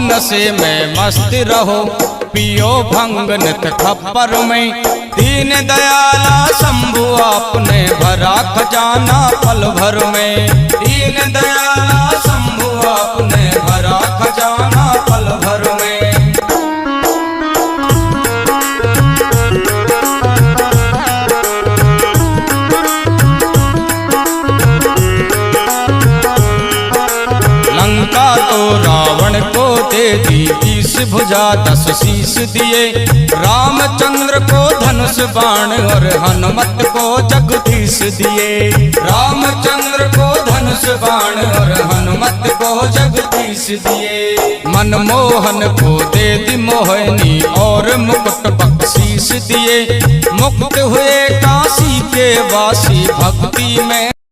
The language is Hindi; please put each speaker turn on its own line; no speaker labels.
नशे में मस्त रहो, पियो भंग नित खप्पर में। दीन दयाला शंभु आपने भरा खजाना पल भर में। दीन दयाला शंभु आपने भरा खजाना पल भर में। लंका तो रावण को दे दी 20 भुजा 10 शीश दिए। रामचंद्र को धनुष बाण और हनुमत को जगदीश दिए। रामचंद्र को धनुष बाण और हनुमत को जगदीश दिए। मनमोहन को दे दी मोहिनी और मुकुट बख्शीश दिए। मुक्त हुए काशी के वासी भक्ति में।